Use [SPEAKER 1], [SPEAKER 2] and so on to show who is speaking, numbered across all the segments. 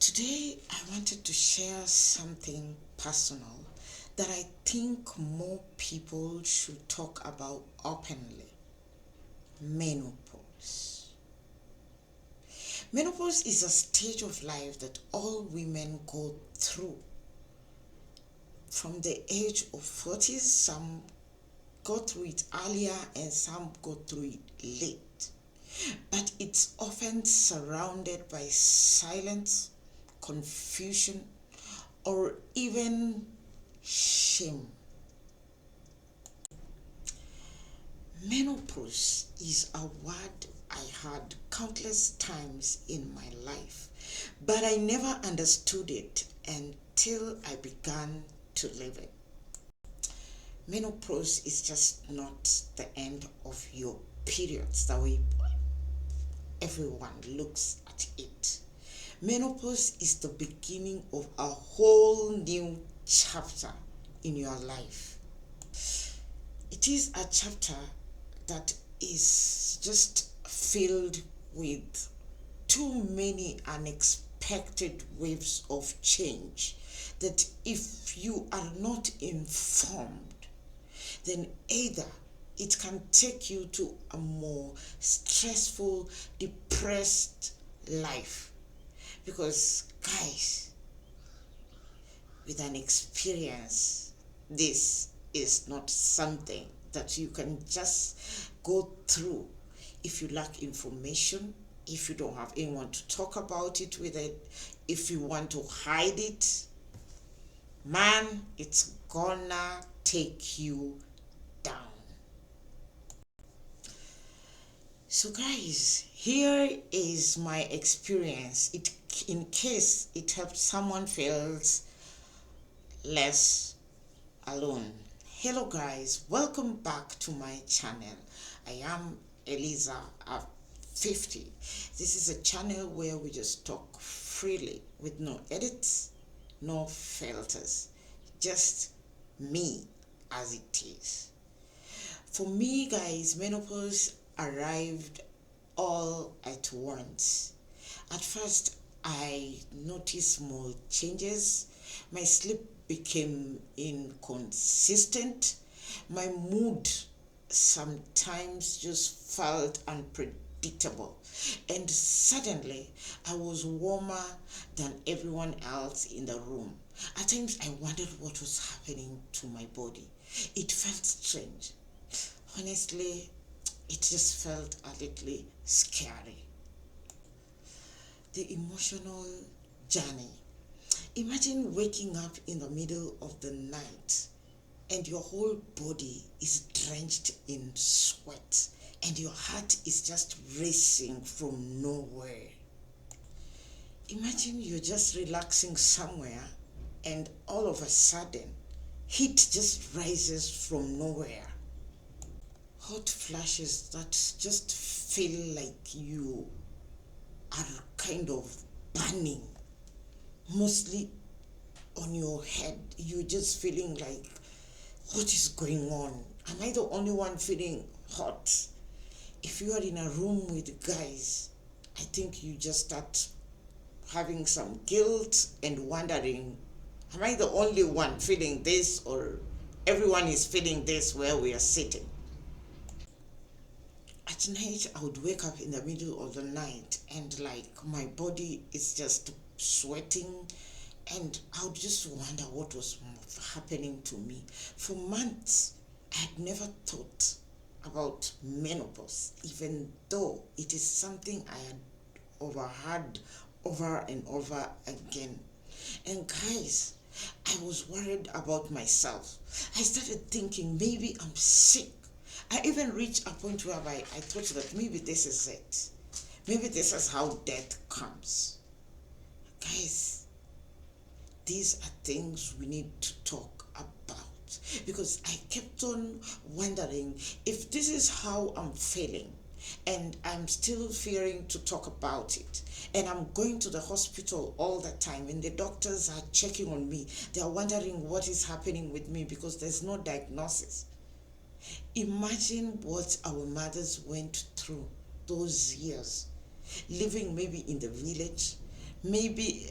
[SPEAKER 1] Today, I wanted to share something personal that I think more people should talk about openly. Menopause. Menopause is a stage of life that all women go through. From the age of 40s, some go through it earlier and some go through it late. But it's often surrounded by silence, confusion, or even shame. Menopause is a word I heard countless times in my life, but I never understood it until I began to live it. Menopause is just not the end of your periods the way everyone looks at it. Menopause is the beginning of a whole new chapter in your life. It is a chapter that is just filled with too many unexpected waves of change that if you are not informed, then either it can take you to a more stressful, depressed life. Because, guys, with an experience, this is not something that you can just go through if you lack information, if you don't have anyone to talk about it with it, if you want to hide it. Man, it's gonna take you down. So guys, here is my experience. It in case it helps someone feels less alone. Hello guys, welcome back to my channel. I am Eliza at 50. This is a channel where we just talk freely with no edits, no filters, just me as it is. For me guys, menopause arrived all at once. At first, I noticed small changes. My sleep became inconsistent. My mood sometimes just felt unpredictable. And suddenly, I was warmer than everyone else in the room. At times, I wondered what was happening to my body. It felt strange. Honestly, it just felt a little scary. The emotional journey. Imagine waking up in the middle of the night and your whole body is drenched in sweat and your heart is just racing from nowhere. Imagine you're just relaxing somewhere and all of a sudden heat just rises from nowhere. Hot flashes that just feel like you are kind of burning, mostly on your head. You're just feeling like, what is going on? Am I the only one feeling hot? If you are in a room with guys, I think you just start having some guilt and wondering, am I the only one feeling this, or everyone is feeling this where we are sitting? At night, I would wake up in the middle of the night and like my body is just sweating, and I would just wonder what was happening to me. For months, I had never thought about menopause, even though it is something I had overheard over and over again. And guys, I was worried about myself. I started thinking maybe I'm sick. I even reached a point where I thought that maybe this is it. Maybe this is how death comes. Guys, these are things we need to talk about, because I kept on wondering if this is how I'm feeling and I'm still fearing to talk about it, and I'm going to the hospital all the time and the doctors are checking on me. They are wondering what is happening with me because there's no diagnosis. Imagine what our mothers went through those years, living maybe in the village, Maybe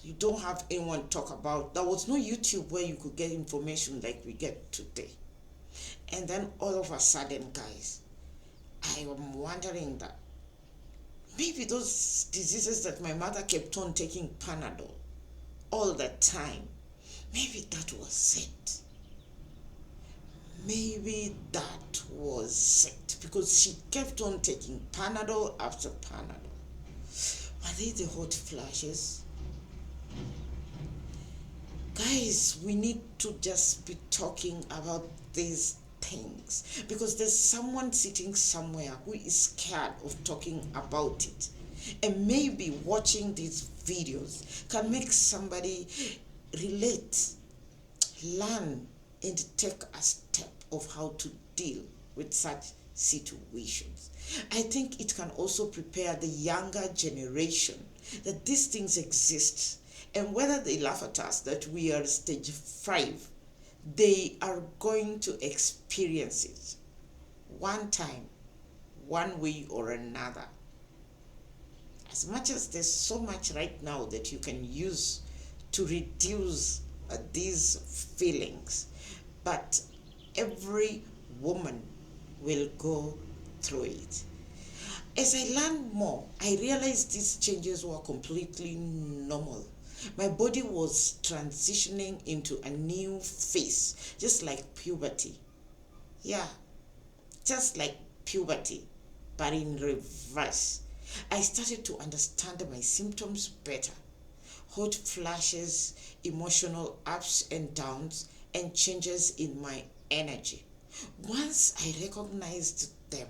[SPEAKER 1] you don't have anyone to talk about. There was no YouTube where you could get information like we get today. And then all of a sudden, guys, I am wondering that maybe those diseases that my mother kept on taking Panadol all the time, maybe that was it. Maybe that was it, because she kept on taking Panadol after Panadol. Are they the hot flashes? Guys, we need to just be talking about these things, because there's someone sitting somewhere who is scared of talking about it. And maybe watching these videos can make somebody relate, learn, and take a step of how to deal with such situations. I think it can also prepare the younger generation that these things exist, and whether they laugh at us that we are stage 5, they are going to experience it one time, one way or another. As much as there's so much right now that you can use to reduce these feelings, but every woman will go through it. As I learned more, I realized these changes were completely normal. My body was transitioning into a new phase, just like puberty. Yeah, just like puberty, but in reverse. I started to understand my symptoms better: hot flashes, emotional ups and downs, and changes in my energy. Once I recognized them,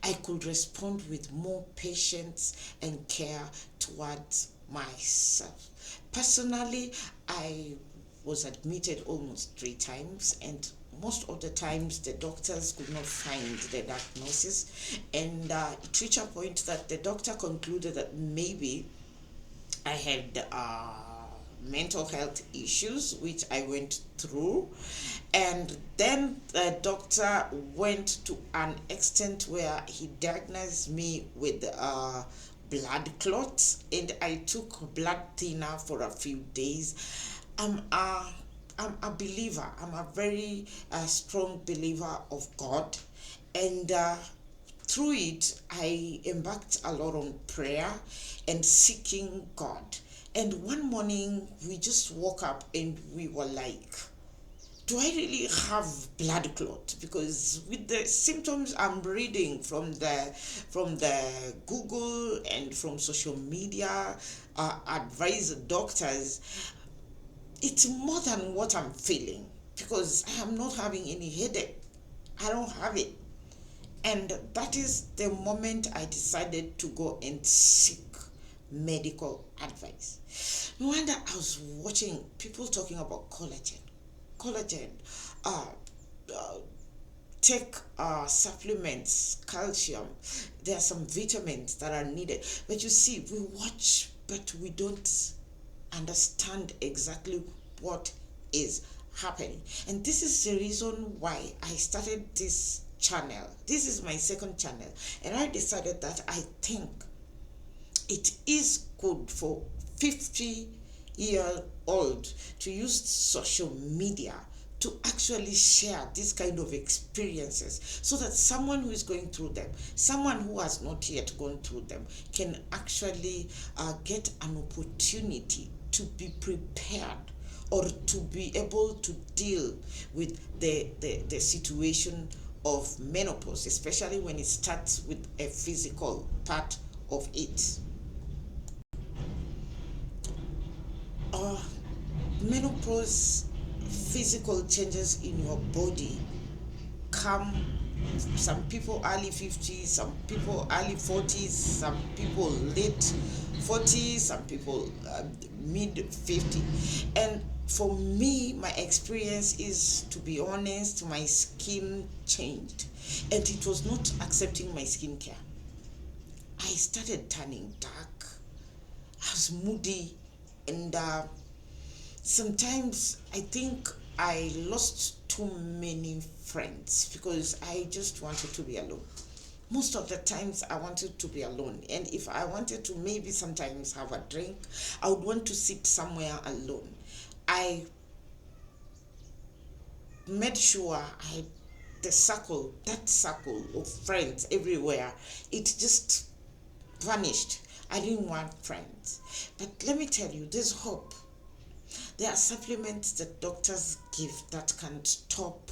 [SPEAKER 1] I could respond with more patience and care towards myself. Personally, I was admitted almost 3 times, and most of the times the doctors could not find the diagnosis, and it reached a point that the doctor concluded that maybe I had mental health issues, which I went through. And then the doctor went to an extent where he diagnosed me with blood clots, and I took blood thinner for a few days. I'm a, I'm a believer. I'm a very strong believer of God, and through it, I embarked a lot on prayer and seeking God. And one morning, we just woke up and we were like, do I really have blood clot? Because with the symptoms I'm reading from the Google and from social media, advised doctors, it's more than what I'm feeling, because I am not having any headache. I don't have it. And that is the moment I decided to go and seek medical advice. No wonder I was watching people talking about collagen. Collagen, uh, uh, take supplements, calcium. There are some vitamins that are needed. But you see, we watch, but we don't understand exactly what is happening. And this is the reason why I started this channel. This is my second channel, and I decided that I think it is good for 50-year-old to use social media to actually share this kind of experiences, so that someone who is going through them, someone who has not yet gone through them, can actually get an opportunity to be prepared, or to be able to deal with the situation of menopause, especially when it starts with a physical part of it. uh, Menopause, physical changes in your body come, some people early 50s, some people early 40s, some people late 40s, some people mid 50s. And for me, my experience is, to be honest, my skin changed, and it was not accepting my skincare. I started turning dark, I was moody, and sometimes I think I lost too many friends because I just wanted to be alone. Most of the times I wanted to be alone. And if I wanted to maybe sometimes have a drink, I would want to sit somewhere alone. I made sure I that circle of friends everywhere, it just vanished. I didn't want friends. But let me tell you, there's hope. There are supplements that doctors give that can stop,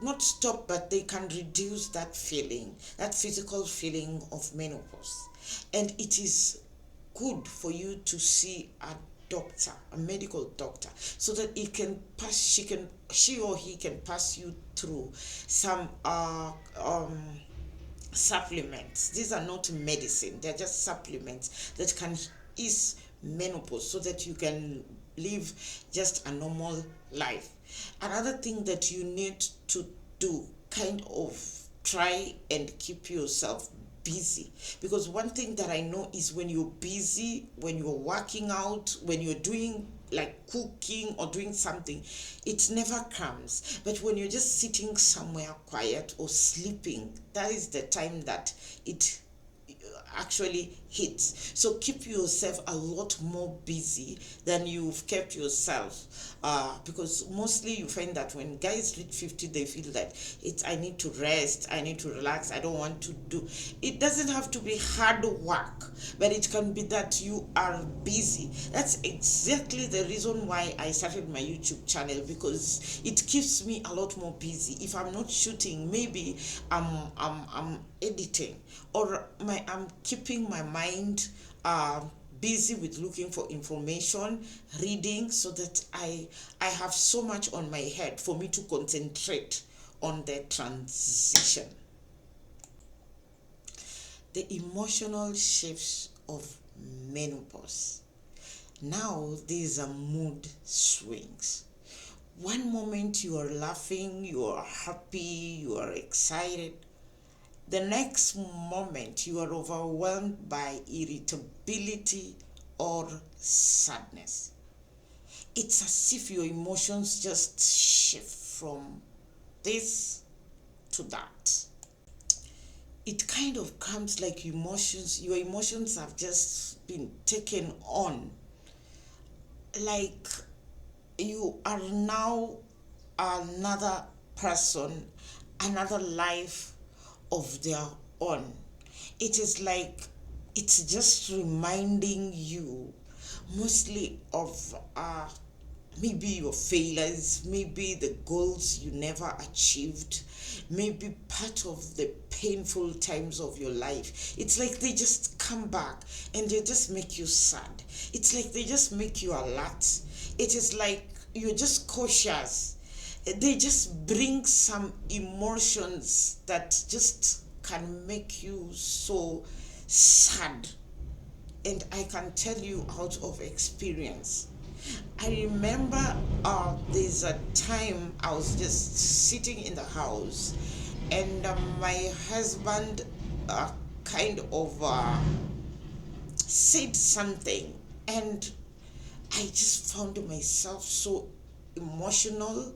[SPEAKER 1] not stop, but they can reduce that feeling, that physical feeling of menopause. And it is good for you to see a doctor, a medical doctor, so that it can pass, she or he can pass you through some supplements. These are not medicine, they're just supplements that can ease menopause so that you can live just a normal life. Another thing that you need to do, kind of try and keep yourself busy, because one thing that I know is when you're busy, when you're working out, when you're doing like cooking or doing something, it never comes. But when you're just sitting somewhere quiet or sleeping, that is the time that it actually hits. So keep yourself a lot more busy than you've kept yourself, because mostly you find that when guys reach 50, they feel that I need to rest, I need to relax, I don't want to do. It doesn't have to be hard work, but it can be that you are busy. That's exactly the reason why I started my YouTube channel, because it keeps me a lot more busy. If I'm not shooting, maybe I'm editing, or I'm keeping my mind busy with looking for information, reading, so that I have so much on my head for me to concentrate on the transition. The emotional shifts of menopause. Now these are mood swings. One moment you are laughing, you are happy, you are excited. The next moment you are overwhelmed by irritability or sadness. It's as if your emotions just shift from this to that. It kind of comes like your emotions have just been taken on. Like you are now another person, another life of their own. It is like it's just reminding you mostly of maybe your failures, maybe the goals you never achieved, maybe part of the painful times of your life. It's like they just come back and they just make you sad. It's like they just make you alert. It is like you're just cautious. They just bring some emotions that just can make you so sad. And I can tell you out of experience. I remember there's a time I was just sitting in the house, and my husband kind of said something, and I just found myself so emotional,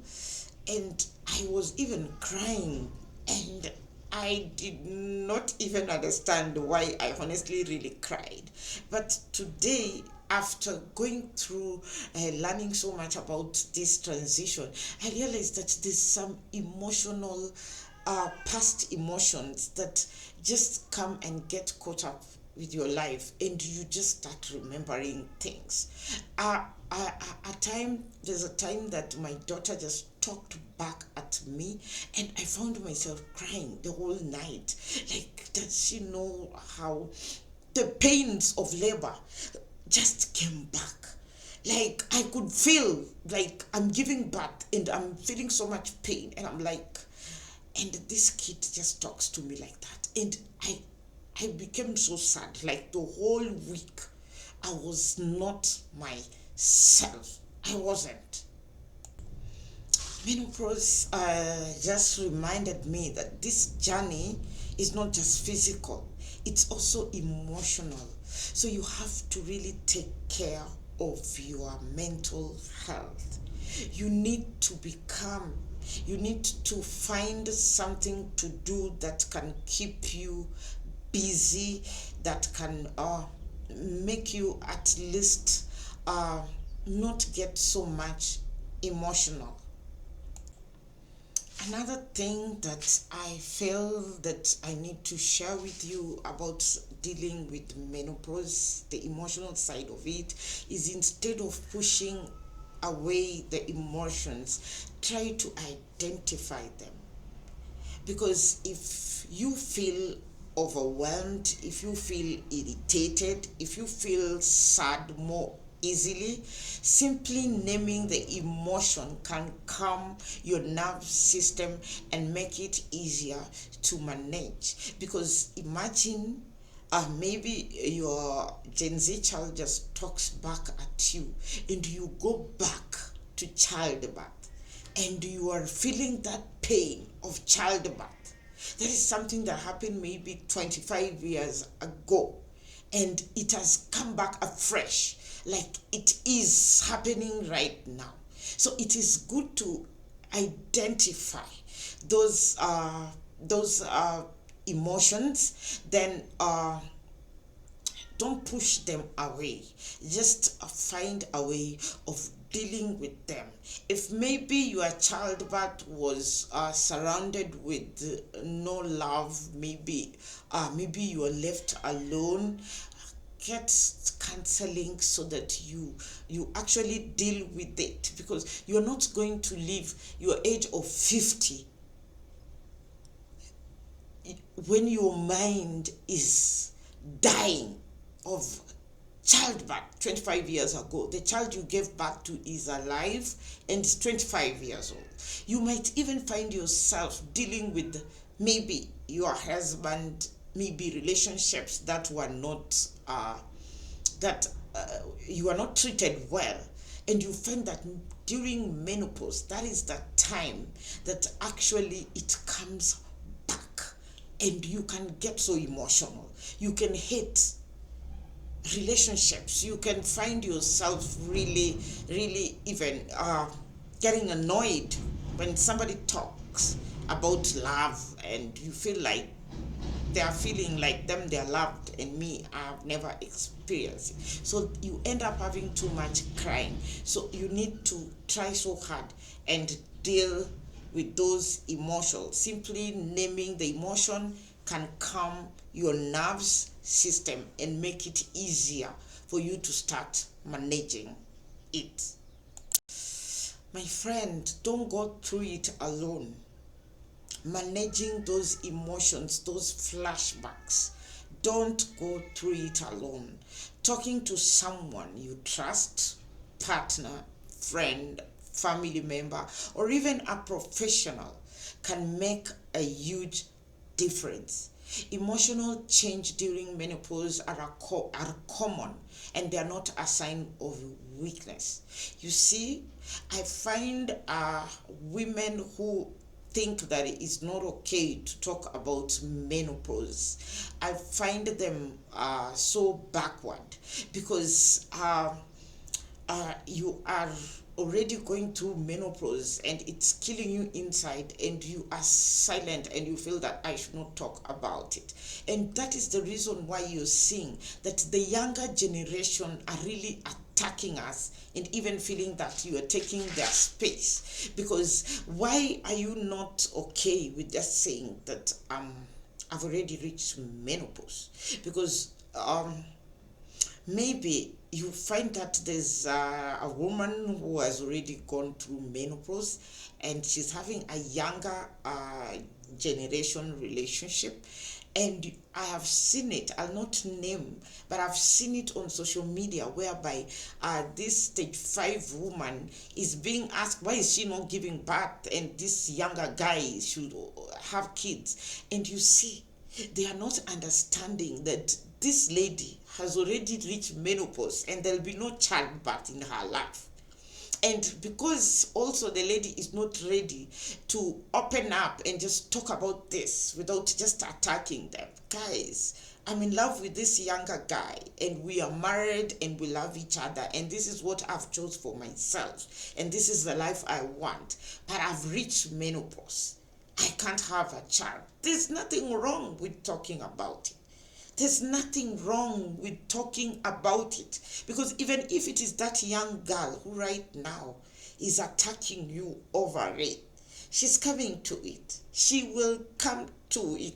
[SPEAKER 1] and I was even crying, and I did not even understand why I honestly really cried. But today, after going through learning so much about this transition, I realized that there's some emotional, past emotions that just come and get caught up with your life, and you just start remembering things. There's a time that my daughter just talked back at me, and I found myself crying the whole night. Like, does she know how the pains of labor just came back? Like, I could feel like I'm giving birth and I'm feeling so much pain, and I'm like, and this kid just talks to me like that, and I became so sad. Like, the whole week I was not myself. I wasn't. Menopause just reminded me that this journey is not just physical, it's also emotional. So you have to really take care of your mental health. You need to be calm You need to find something to do that can keep you busy, that can make you at least not get so much emotional. Another thing that I feel that I need to share with you about dealing with menopause, the emotional side of it, is instead of pushing away the emotions, try to identify them. Because if you feel overwhelmed, if you feel irritated, if you feel sad more easily, simply naming the emotion can calm your nerve system and make it easier to manage. Because imagine maybe your Gen Z child just talks back at you and you go back to childbirth and you are feeling that pain of childbirth. That is something that happened maybe 25 years ago, and it has come back afresh, like it is happening right now. So it is good to identify those emotions, then don't push them away. Just find a way of dealing with them. If maybe your childbirth was surrounded with no love, maybe you are left alone, get counseling so that you actually deal with it, because you're not going to live your age of 50 when your mind is dying of childbirth 25 years ago. The child you gave birth to is alive and is 25 years old. You might even find yourself dealing with maybe your husband, maybe relationships that were not that you are not treated well, and you find that during menopause, that is the time that actually it comes back, and you can get so emotional. You can hate relationships. You can find yourself really even getting annoyed when somebody talks about love, and you feel like they are feeling like they're loved, and me, I've never experienced it. So you end up having too much crying. So you need to try so hard and deal with those emotions. Simply naming the emotion can calm your nerves system and make it easier for you to start managing it. My friend, don't go through it alone. Managing those emotions, those flashbacks, don't go through it alone. Talking to someone you trust, partner, friend, family member, or even a professional can make a huge difference. Emotional change during menopause are common, and they are not a sign of weakness. You see, I find women who think that it is not okay to talk about menopause. I find them so backward, because you are already going through menopause and it's killing you inside, and you are silent and you feel that I should not talk about it. And that is the reason why you're seeing that the younger generation are really attacking us, and even feeling that you are taking their space. Because why are you not okay with just saying that I've already reached menopause? Because maybe you find that there's a woman who has already gone through menopause, and she's having a younger generation relationship. And I have seen it, I'll not name, but I've seen it on social media, whereby this stage 5 woman is being asked why is she not giving birth, and this younger guy should have kids. And you see, they are not understanding that this lady has already reached menopause and there'll be no childbirth in her life. And because also the lady is not ready to open up and just talk about this without just attacking them, guys, I'm in love with this younger guy and we are married and we love each other and this is what I've chose for myself and this is the life I want, but I've reached menopause. I can't have a child. There's nothing wrong with talking about it. There's nothing wrong with talking about it, because even if it is that young girl who right now is attacking you over it, she's coming to it. She will come to it.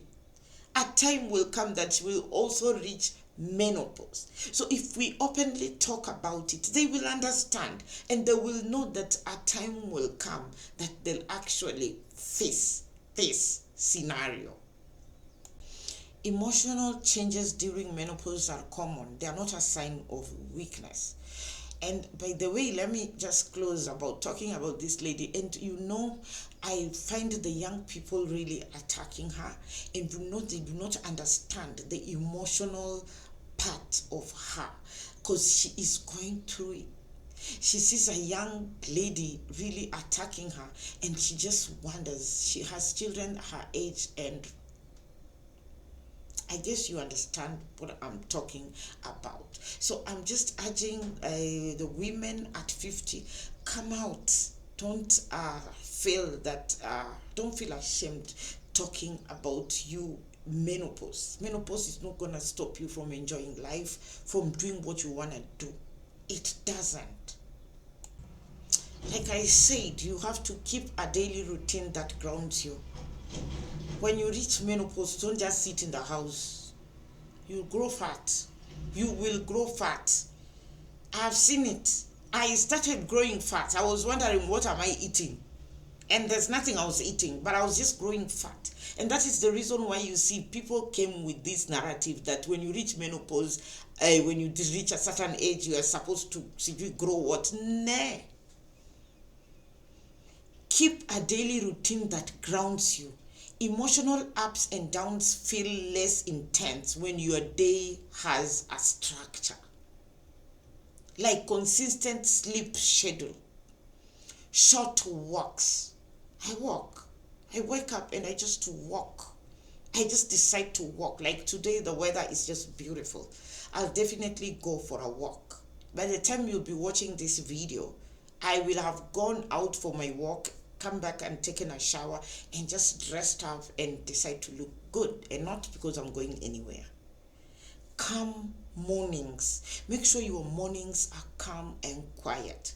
[SPEAKER 1] A time will come that she will also reach menopause. So if we openly talk about it, they will understand and they will know that a time will come that they'll actually face this scenario. Emotional changes during menopause are common. They are not a sign of weakness. And by the way, let me just close about talking about this lady. And I find the young people really attacking her, and they do not understand the emotional part of her, because she is going through it. She sees a young lady really attacking her, and she just wonders. She has children her age, and I guess you understand what I'm talking about. So I'm just urging the women at 50, come out. Don't don't feel ashamed talking about you menopause. Menopause is not gonna stop you from enjoying life, from doing what you wanna do. It doesn't. Like I said, you have to keep a daily routine that grounds you. When you reach menopause, don't just sit in the house. You'll grow fat. You will grow fat. I've seen it. I started growing fat. I was wondering, what am I eating? And there's nothing I was eating, but I was just growing fat. And that is the reason why you see people came with this narrative that when you reach menopause, when you reach a certain age, you are supposed to grow what? Nah. Keep a daily routine that grounds you. Emotional ups and downs feel less intense when your day has a structure. Like consistent sleep schedule, short walks. I walk. I wake up and I just walk. I just decide to walk. Like today, the weather is just beautiful. I'll definitely go for a walk. By the time you'll be watching this video, I will have gone out for my walk, come back and taken a shower and just dressed up and decide to look good, and not because I'm going anywhere. Calm mornings. Make sure your mornings are calm and quiet.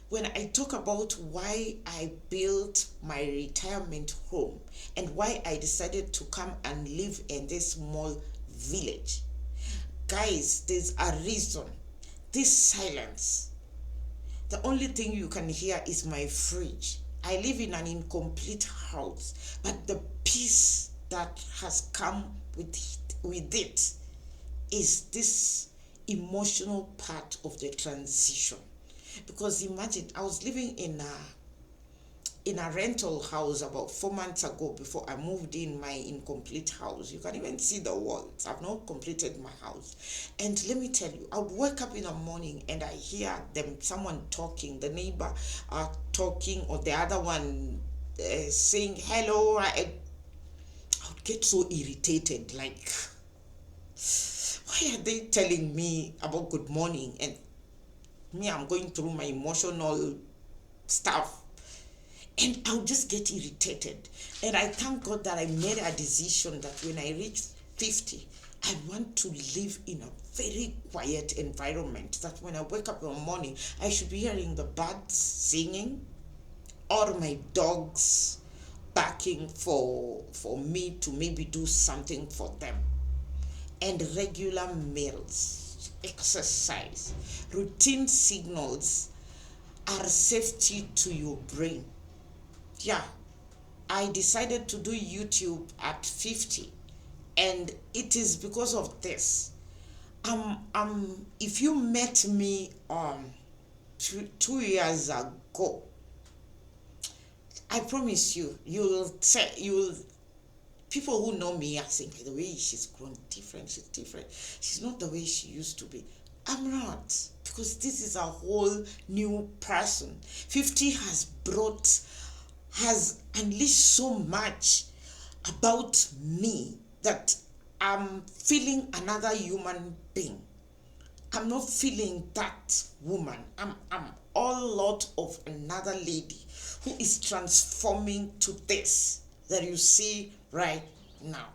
[SPEAKER 1] When I talk about why I built my retirement home and why I decided to come and live in this small village, guys, there's a reason. This silence, the only thing you can hear is my fridge. I live in an incomplete house, but the peace that has come with it is this emotional part of the transition. Because imagine, I was living in a rental house about 4 months ago before I moved in my incomplete house. You can even see the walls. I've not completed my house. And let me tell you, I would wake up in the morning and I hear someone talking, the neighbor talking, or the other one saying hello. I would get so irritated, like, why are they telling me about good morning? And me, I'm going through my emotional stuff. And I'll just get irritated. And I thank God that I made a decision that when I reach 50, I want to live in a very quiet environment, that when I wake up in the morning, I should be hearing the birds singing or my dogs barking for me to maybe do something for them. And regular meals, exercise, routine signals are safety to your brain. Yeah, I decided to do YouTube at 50, and it is because of this. If you met me 2 years ago, I promise you, people who know me are saying, by the way, she's grown different, she's different. She's not the way she used to be. I'm not, because this is a whole new person. 50 has unleashed so much about me that I'm feeling another human being. I'm not feeling that woman. I'm all lot of another lady who is transforming to this that you see right now.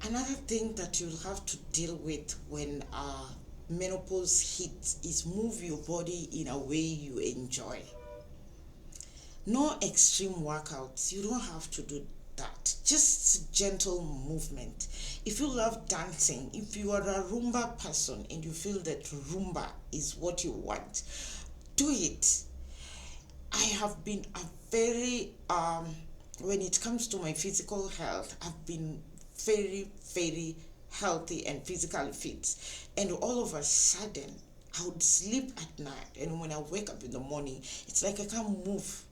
[SPEAKER 1] Another thing that you'll have to deal with when menopause hits is move your body in a way you enjoy. No extreme workouts. You don't have to do that. Just gentle movement. If you love dancing, if you are a Rumba person and you feel that Rumba is what you want, do it. I have been a very, when it comes to my physical health, I've been very, very healthy and physically fit. And all of a sudden, I would sleep at night. And when I wake up in the morning, it's like I can't move.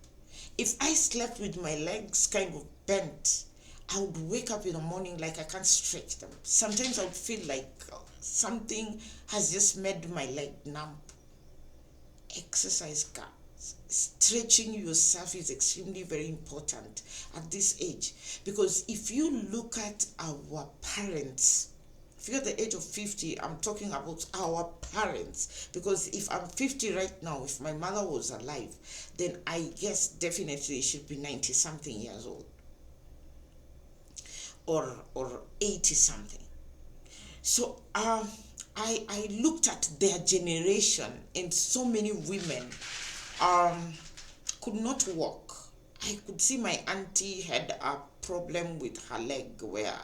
[SPEAKER 1] If I slept with my legs kind of bent, I would wake up in the morning like I can't stretch them. Sometimes I would feel like something has just made my leg numb. Exercise, guys. Stretching yourself is extremely very important at this age, because if you look at our parents, if you're at the age of 50, I'm talking about our parents, because if I'm 50 right now, if my mother was alive, then I guess definitely she should be 90 something years old, or 80 something. So I looked at their generation, and so many women could not walk. I could see my auntie had a problem with her leg where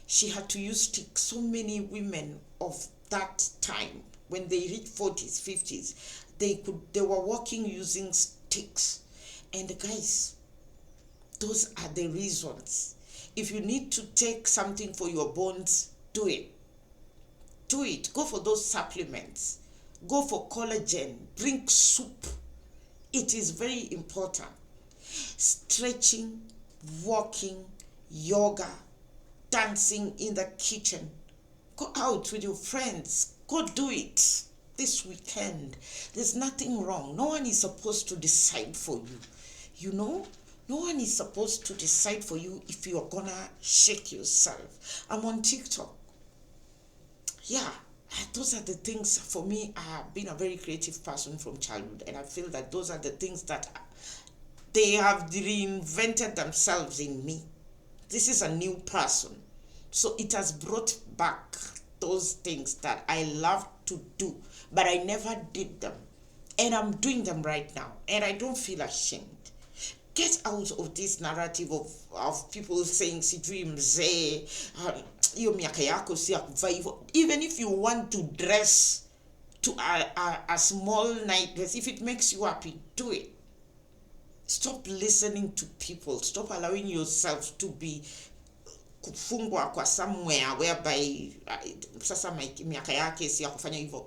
[SPEAKER 1] she had to use sticks. So many women of that time, when they reached 40s, 50s, they were walking using sticks. And guys, those are the reasons. If you need to take something for your bones, do it. Do it. Go for those supplements. Go for collagen. Drink soup. It is very important. Stretching, walking, yoga, dancing in the kitchen. Go out with your friends. Go do it this weekend. There's nothing wrong. No one is supposed to decide for you. You know? No one is supposed to decide for you if you're gonna shake yourself. I'm on TikTok. Yeah, those are the things. For me, I have been a very creative person from childhood, and I feel that those are the things that they have reinvented themselves in me. This is a new person, so it has brought back those things that I love to do, but I never did them, and I'm doing them right now, and I don't feel ashamed. Get out of this narrative of people saying sijui mzee, hiyo miaka yako si ya kuvaa hivyo. Even if you want to dress to a small night dress, if it makes you happy, do it. Stop listening to people. Stop allowing yourself to be kufungwa kwa somewhere whereby sasa miaka yake si ya kufanya hivyo.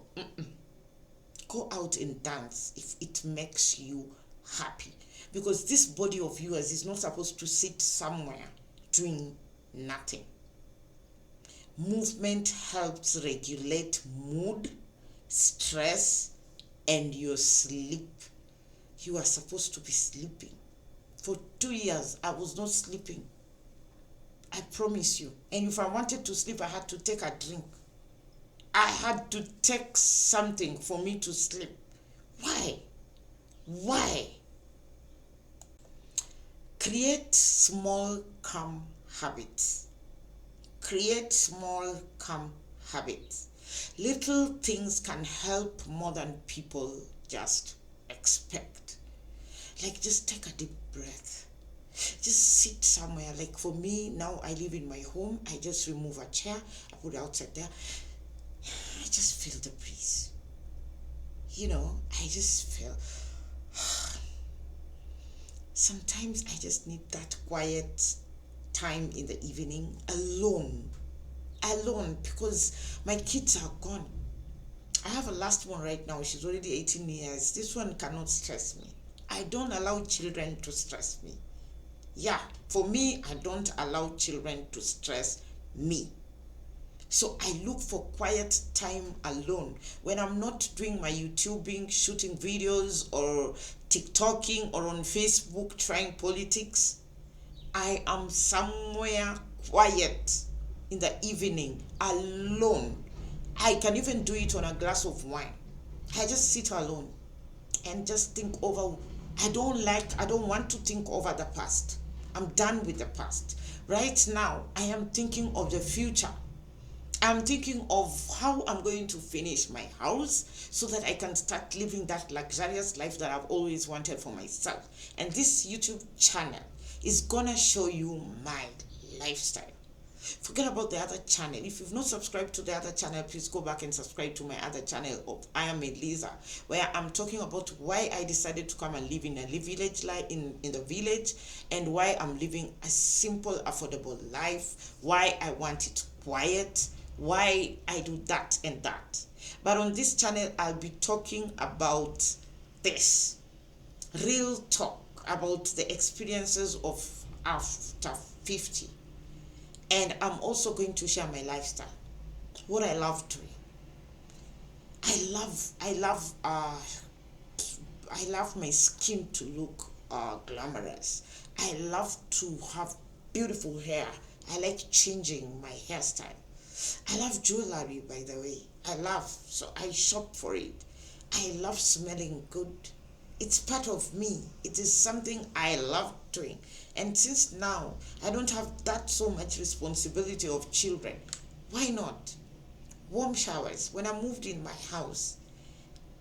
[SPEAKER 1] Go out and dance if it makes you happy, because this body of yours is not supposed to sit somewhere doing nothing. Movement helps regulate mood, stress, and your sleep. You are supposed to be sleeping. For 2 years, I was not sleeping. I promise you. And if I wanted to sleep, I had to take a drink. I had to take something for me to sleep. Why? Why? Create small, calm habits. Create small, calm habits. Little things can help more than people just expect. Like, just take a deep breath. Just sit somewhere. Like for me, now I live in my home. I just remove a chair, I put it outside there. I just feel the breeze. You know, I just feel. Sometimes I just need that quiet time in the evening alone, because my kids are gone. I have a last one right now. She's already 18 years. This one cannot stress me. I don't allow children to stress me. Yeah, for me, I don't allow children to stress me. So I look for quiet time alone. When I'm not doing my YouTubing, shooting videos, or TikToking, or on Facebook trying politics, I am somewhere quiet in the evening alone. I can even do it on a glass of wine. I just sit alone and just think over. I don't want to think over the past. I'm done with the past. Right now, I am thinking of the future. I'm thinking of how I'm going to finish my house so that I can start living that luxurious life that I've always wanted for myself. And this YouTube channel is gonna show you my lifestyle. Forget about the other channel. If you've not subscribed to the other channel, please go back and subscribe to my other channel of I Am Elisa, where I'm talking about why I decided to come and live in a village life in the village, and why I'm living a simple, affordable life, why I want it quiet, why I do that and that. But on this channel, I'll be talking about this real talk about the experiences of after 50. And I'm also going to share my lifestyle, what I love doing. I love my skin to look glamorous. I love to have beautiful hair. I like changing my hairstyle. I love jewelry, by the way. So I shop for it. I love smelling good. It's part of me. It is something I love doing. And since now I don't have that so much responsibility of children, why not? Warm showers. When I moved in my house,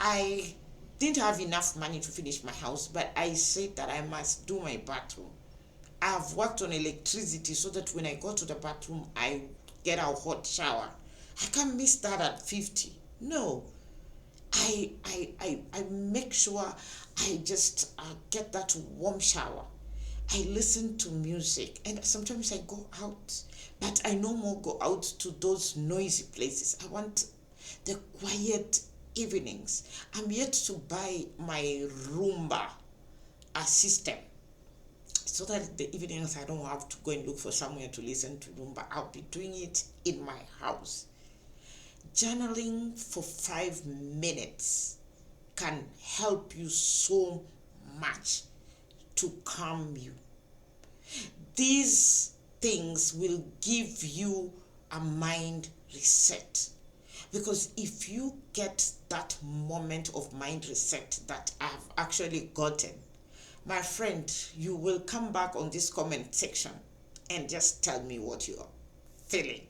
[SPEAKER 1] I didn't have enough money to finish my house, but I said that I must do my bathroom. I have worked on electricity so that when I go to the bathroom, I get a hot shower. I can't miss that at 50. No. I make sure I just get that warm shower. I listen to music, and sometimes I go out, but I no more go out to those noisy places. I want the quiet evenings. I'm yet to buy my Roomba system so that the evenings I don't have to go and look for somewhere to listen to Roomba. I'll be doing it in my house. Journaling for 5 minutes can help you so much to calm you. These things will give you a mind reset. Because if you get that moment of mind reset that I've actually gotten, my friend, you will come back on this comment section and just tell me what you're feeling.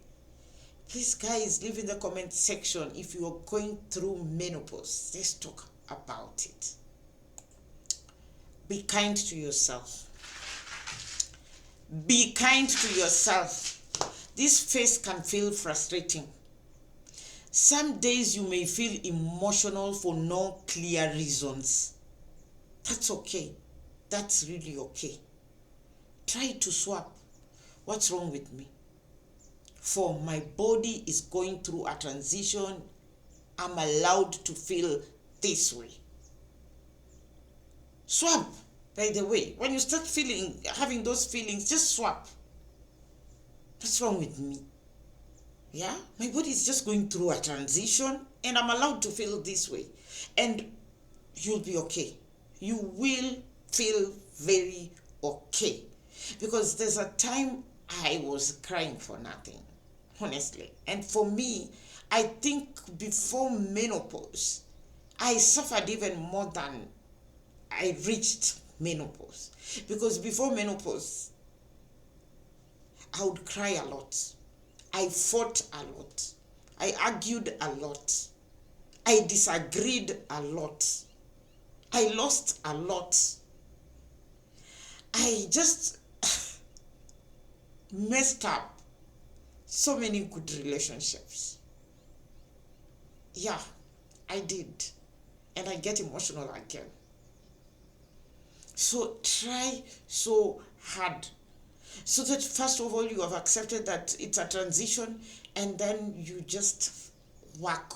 [SPEAKER 1] Please, guys, leave in the comment section if you are going through menopause. Let's talk about it. Be kind to yourself. Be kind to yourself. This phase can feel frustrating. Some days you may feel emotional for no clear reasons. That's okay. That's really okay. Try to swap. What's wrong with me? For my body is going through a transition. I'm allowed to feel this way. Swap. By the way, when you start having those feelings, just swap. What's wrong with me? Yeah, my body is just going through a transition and I'm allowed to feel this way. And you'll be okay. You will feel very okay. Because there's a time I was crying for nothing, honestly. And for me, I think before menopause, I suffered even more than I reached menopause. Because before menopause, I would cry a lot. I fought a lot. I argued a lot. I disagreed a lot. I lost a lot. I just messed up so many good relationships. Yeah, I did. And I get emotional again. So try so hard so that first of all you have accepted that it's a transition, and then you just work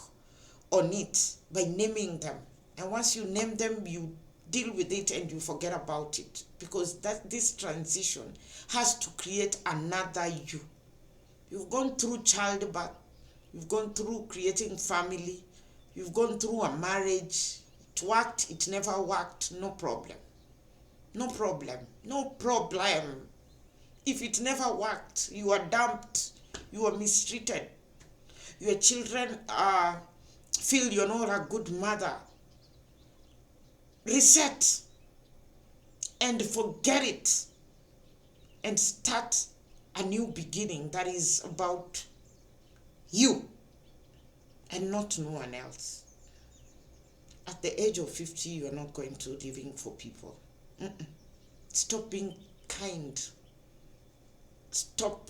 [SPEAKER 1] on it by naming them. And once you name them, you deal with it and you forget about it, because this transition has to create another you. You've gone through childbirth, you've gone through creating family, you've gone through a marriage. It worked, it never worked, no problem. No problem. No problem. If it never worked, you are dumped. You are mistreated. Your children feel you're not a good mother. Reset and forget it and start a new beginning that is about you and not no one else. At the age of 50, you are not going to living for people. Stop being kind. Stop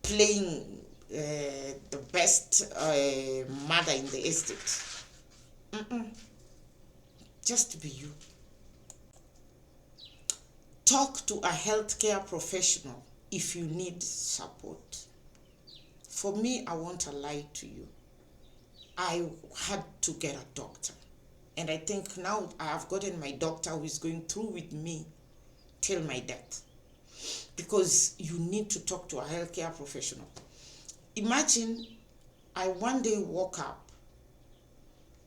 [SPEAKER 1] playing the best mother in the estate. Just be you. Talk to a healthcare professional if you need support. For me, I won't lie to you. I had to get a doctor. And I think now I have gotten my doctor who is going through with me till my death. Because you need to talk to a healthcare professional. Imagine I one day woke up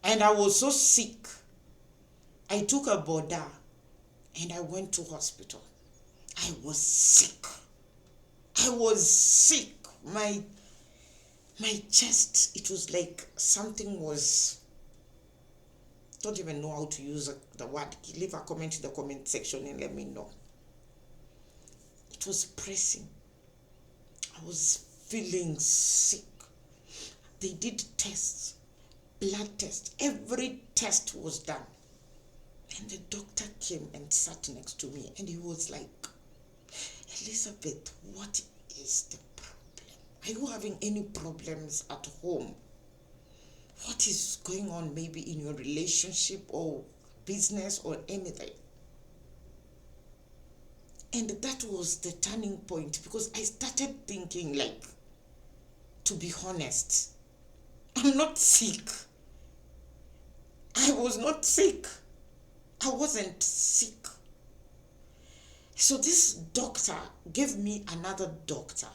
[SPEAKER 1] and I was so sick. I took a border and I went to hospital. I was sick. I was sick. My chest, it was like something was, don't even know how to use the word. Leave a comment in the comment section and let me know. It was pressing. I was feeling sick. They did tests, blood tests. Every test was done. And the doctor came and sat next to me and he was like, Elizabeth, what is the problem? Are you having any problems at home? What is going on maybe in your relationship or business or anything? And that was the turning point because I started thinking like, to be honest, I'm not sick. I was not sick. I wasn't sick. So this doctor gave me another doctor.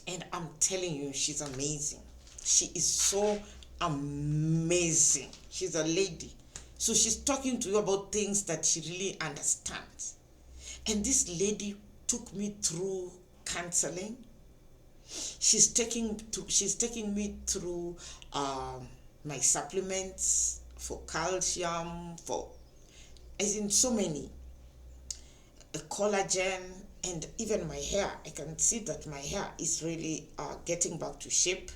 [SPEAKER 1] And I'm telling you, she's amazing. She is so amazing. She's a lady. So she's talking to you about things that she really understands. And this lady took me through counseling. She's taking me through my supplements for calcium, for as in so many, collagen, and even my hair. I can see that my hair is really getting back to shape.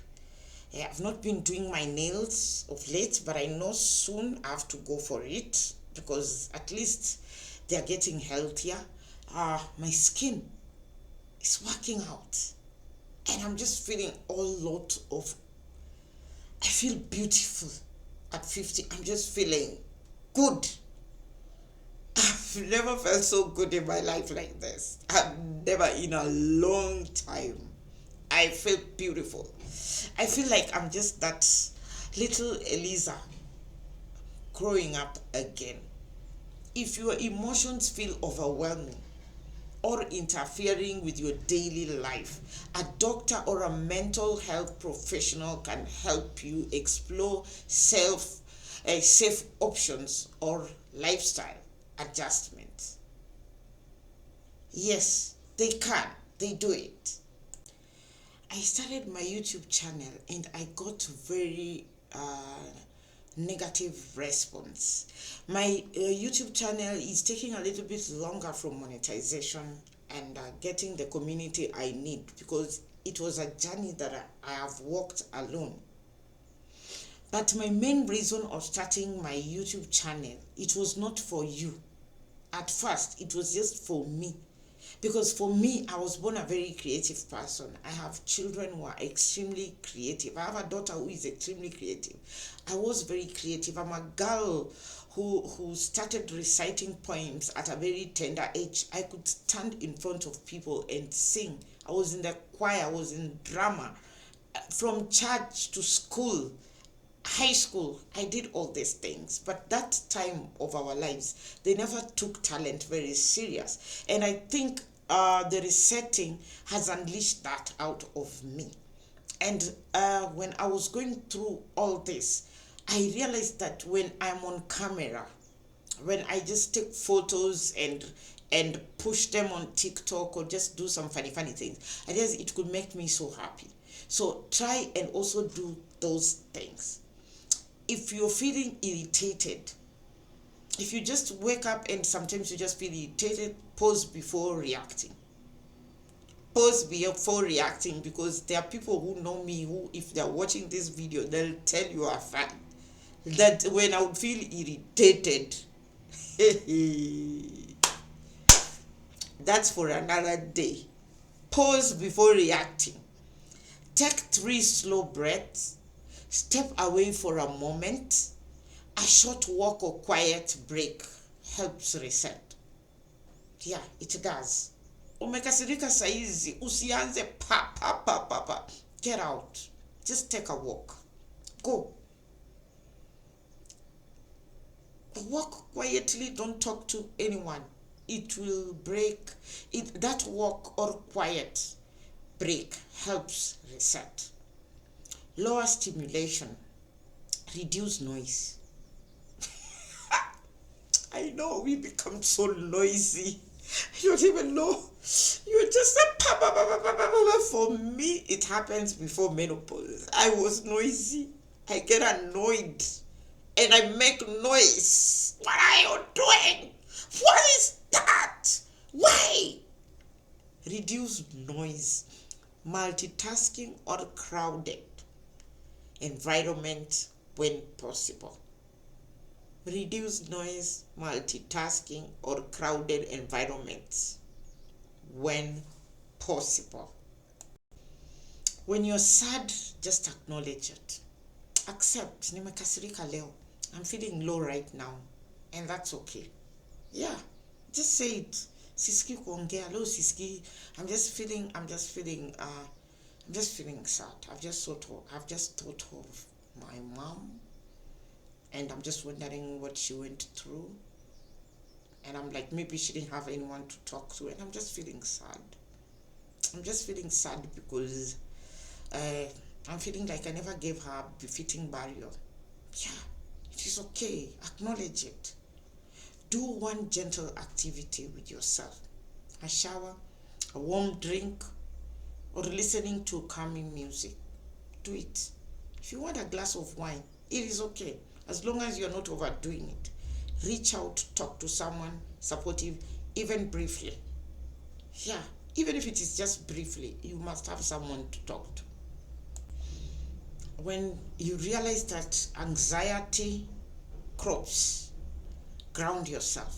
[SPEAKER 1] I've not been doing my nails of late, but I know soon I have to go for it because at least they're getting healthier. My skin is working out and I'm just feeling a lot of, I feel beautiful at 50. I'm just feeling good. I've never felt so good in my life like this. I've never in a long time. I feel beautiful. I feel like I'm just that little Eliza growing up again. If your emotions feel overwhelming or interfering with your daily life, a doctor or a mental health professional can help you explore safe options or lifestyle adjustments. Yes, they can. They do it. I started my YouTube channel and I got very negative response. My YouTube channel is taking a little bit longer from monetization and getting the community I need because it was a journey that I have walked alone. But my main reason of starting my YouTube channel, it was not for you. At first, it was just for me. Because for me, I was born a very creative person. I have children who are extremely creative. I have a daughter who is extremely creative. I was very creative. I'm a girl who started reciting poems at a very tender age. I could stand in front of people and sing. I was in the choir, I was in drama. From church to school, high school, I did all these things. But that time of our lives, they never took talent very serious. And I think the resetting has unleashed that out of me. And when I was going through all this, I realized that when I'm on camera, when I just take photos and and push them on TikTok or just do some funny things. I guess it could make me so happy. So try and also do those things. If you're feeling irritated, if you just wake up and sometimes you just feel irritated, pause before reacting. Pause before reacting, because there are people who know me who, if they're watching this video, they'll tell you are fine. That when I would feel irritated, that's for another day. Pause before reacting. Take 3 slow breaths. Step away for a moment. A short walk or quiet break helps reset. Yeah, it does. Umekasirika saizi, usianze pa pa pa pa pa. Get out. Just take a walk. Go. Walk quietly, don't talk to anyone. It will break it. That walk or quiet break helps reset. Lower stimulation, reduce noise. I know we become so noisy. You don't even know. You just say, for me, it happens before menopause. I was noisy. I get annoyed and I make noise. What are you doing? What is that? Why? Reduce noise. Multitasking or crowded environment when possible. Reduce noise, multitasking, or crowded environments when possible. When you're sad, just acknowledge it. Accept, nimekasirika leo. I'm feeling low right now, and that's okay. Yeah, just say it. Siski kuongea leo, siski. I'm just feeling sad. I've just thought of my mom, and I'm just wondering what she went through. And I'm like, maybe she didn't have anyone to talk to, and I'm just feeling sad. I'm just feeling sad because I'm feeling like I never gave her a befitting burial. Yeah, it is okay. Acknowledge it. Do one gentle activity with yourself. A shower, a warm drink, or listening to calming music. Do it. If you want a glass of wine, it is okay, as long as you're not overdoing it. Reach out, talk to someone supportive, even briefly. Yeah, even if it is just briefly, you must have someone to talk to. When you realize that anxiety crops, ground yourself.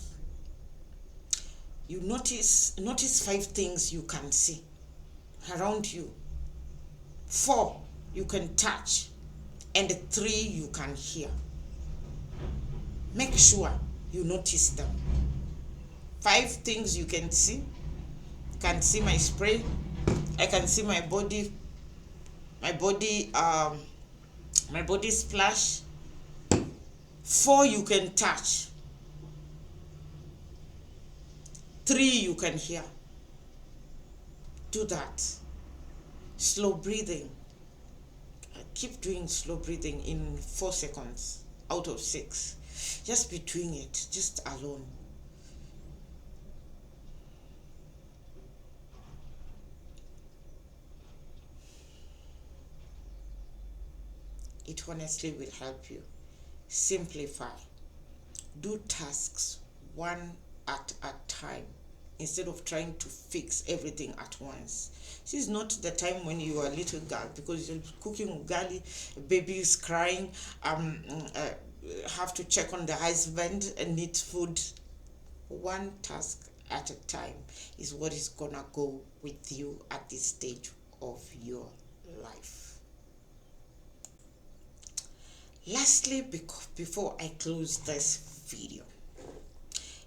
[SPEAKER 1] You notice 5 things you can see around you, 4 you can touch, and 3 you can hear. Make sure you notice them. 5 things you can see. You can see my spray. I can see my body splash. 4 you can touch. 3 you can hear. Do that. Slow breathing. Keep doing slow breathing in 4 seconds out of 6. Just be doing it, just alone. It honestly will help you. Simplify. Do tasks one at a time instead of trying to fix everything at once. This is not the time when you are a little girl, because you're cooking ugali, baby is crying, have to check on the husband and need food. One task at a time is what is gonna go with you at this stage of your life. Lastly, before I close this video,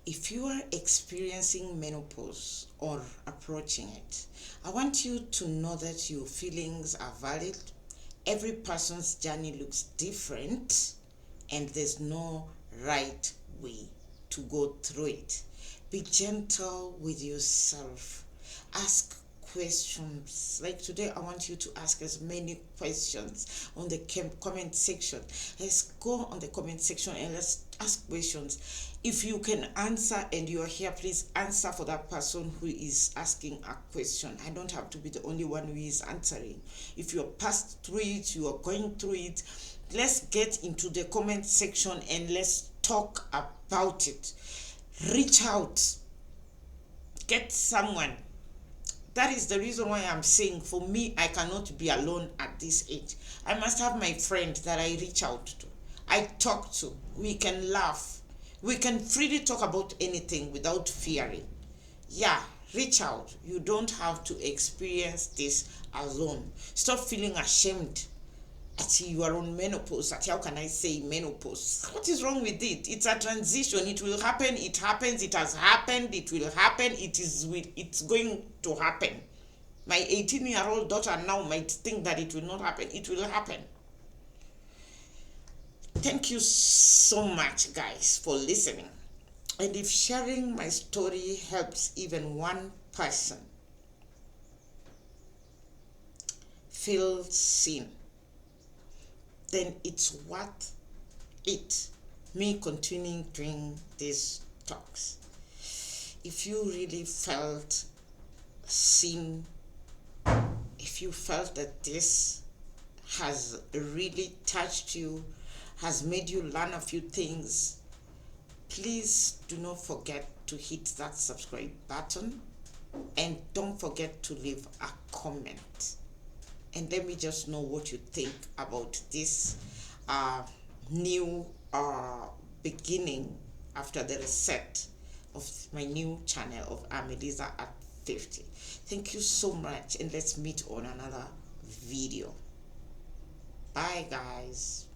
[SPEAKER 1] if you are experiencing menopause or approaching it, I want you to know that your feelings are valid. Every person's journey looks different, and there's no right way to go through it. Be gentle with yourself. Ask questions. Like today, I want you to ask as many questions on the comment section. Let's go on the comment section and let's ask questions. If you can answer and you're here, please answer for that person who is asking a question. I don't have to be the only one who is answering. If you're passed through it, you are going through it, let's get into the comment section and let's talk about it. Reach out, get someone. That is the reason why I'm saying, for me, I cannot be alone at this age. I must have my friend that I reach out to, I talk to. We can laugh, we can freely talk about anything without fearing. Yeah, reach out. You don't have to experience this alone. Stop feeling ashamed at you are on menopause. At how can I say menopause? What is wrong with it? It's a transition. It will happen. It happens. It has happened. It will happen. It's going to happen. My 18-year-old daughter now might think that it will not happen. It will happen. Thank you so much, guys, for listening. And if sharing my story helps even one person feel seen, then it's worth it, me continuing doing these talks. If you really felt seen, if you felt that this has really touched you, has made you learn a few things, please do not forget to hit that subscribe button and don't forget to leave a comment. And let me just know what you think about this new beginning after the reset of my new channel of Amelisa at 50. Thank you so much, and let's meet on another video. Bye, guys.